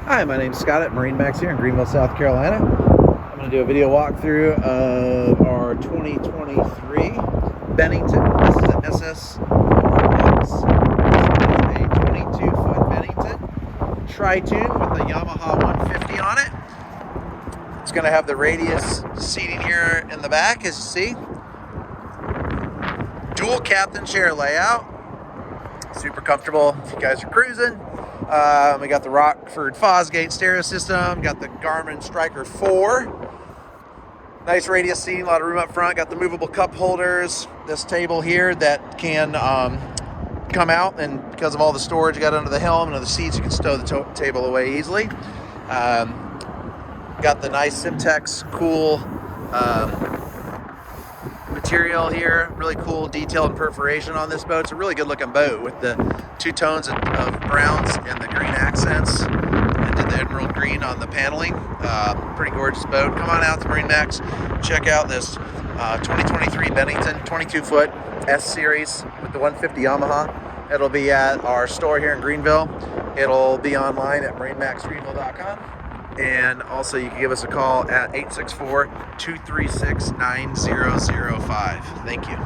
Hi, my name's Scott at MarineMax here in Greenville, South Carolina. I'm going to do a video walkthrough of our 2023 Bennington. This is an SSRX. This is a 22-foot Bennington Tri-Tune with the Yamaha 150 on it. It's going to have the radius seating here in the back, as you see. Dual captain chair layout. Super comfortable if you guys are cruising. We got the Rockford Fosgate stereo system, got the Garmin Striker 4. Nice radius seating, a lot of room up front. Got the movable cup holders. This table here that can come out, and because of all the storage you got under the helm and under the seats, you can stow the table away easily. Got the nice Simtex cool material here. Really cool detail and perforation on this boat. It's a really good looking boat with the two tones of browns and the green accents. I did the emerald green on the paneling. Pretty gorgeous boat. Come on out to MarineMax. Check out this 2023 Bennington 22-foot S series with the 150 Yamaha. It'll be at our store here in Greenville. It'll be online at MarineMaxGreenville.com. And also you can give us a call at 864-236-9005. Thank you.